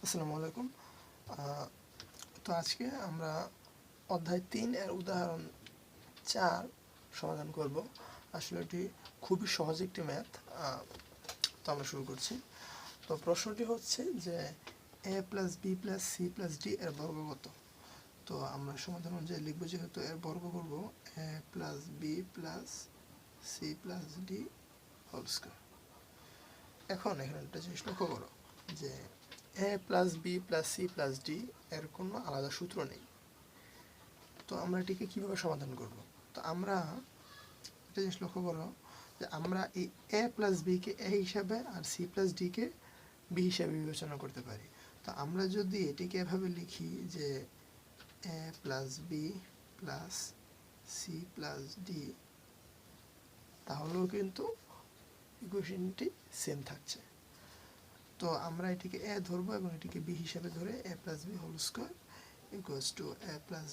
আসসালামু আলাইকুম। তো আজকে আমরা অধ্যায় 3 এর উদাহরণ 4 সমাধান করব। আসলে এটি খুবই সহজ একটি ম্যাথ। তো আমরা শুরু করছি। তো প্রশ্নটি হচ্ছে যে a plus B plus C plus D এর বর্গ কত। তো আমরা সমাধান অনুযায়ী লিখব, যেহেতু এর বর্গ করব a plus B plus C plus D whole square. এখন এখানে একটা জিনিস লক্ষ্য করো যে a plus B plus C plus D এর কোনো আলাদা সূত্র নেই। তো আমরা এটিকে কীভাবে সমাধান করব? তো আমরা একটা জিনিস লক্ষ্য করো যে আমরা এই a প্লাস বিকে a হিসাবে আর সি প্লাস ডিকে বি হিসাবে বিবেচনা করতে পারি। তো আমরা যদি এটিকে এভাবে লিখি যে a plus B plus C plus D, তাহলেও কিন্তু ইকুয়েশনটি সেম থাকছে। তো আমরা এটিকে a ধরবো এবং এটিকে b হিসাবে ধরে a plus B whole square equals to a plus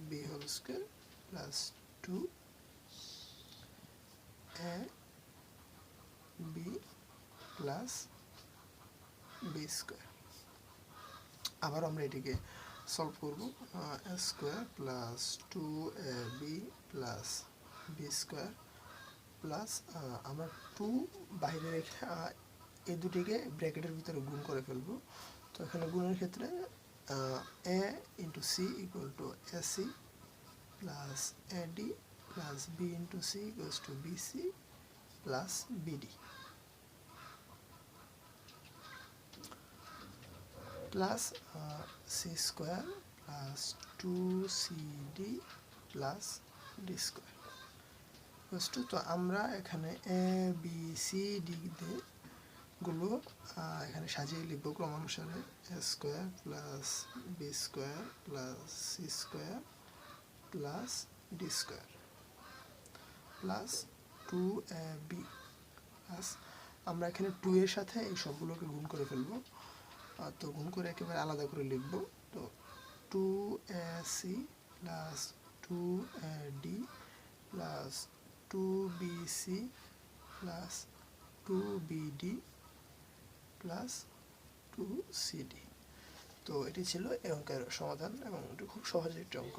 B whole square plus 2 a b plus B square. আবার আমরা এটিকে সলভ করব, a square plus 2ab plus B square plus আমরা 2 বাইরে রেখে এই দুটিকে ব্র্যাকেটের ভিতরে গুণ করে ফেলবো। তো এখানে গুণের ক্ষেত্রে a into C equal to AC plus AD plus B into C equals to BC plus BD plus C square plus 2cd plus D square equals to. তো আমরা এখানে এ বি সি ডি গুলো এখানে সাজিয়ে লিখব ক্রমানুসারে। A square plus B square plus C square plus D square plus 2ab plus আমরা এখানে 2 এর সাথে এই সবগুলোকে গুণ করে ফেলবো। তো গুণ করে একেবারে আলাদা করে লিখব। তো 2ac plus 2ad plus 2bc plus 2bd plus 2cd। তো এটি ছিল এই অঙ্কের সমাধান এবং এটি খুব সহজ একটি অঙ্ক।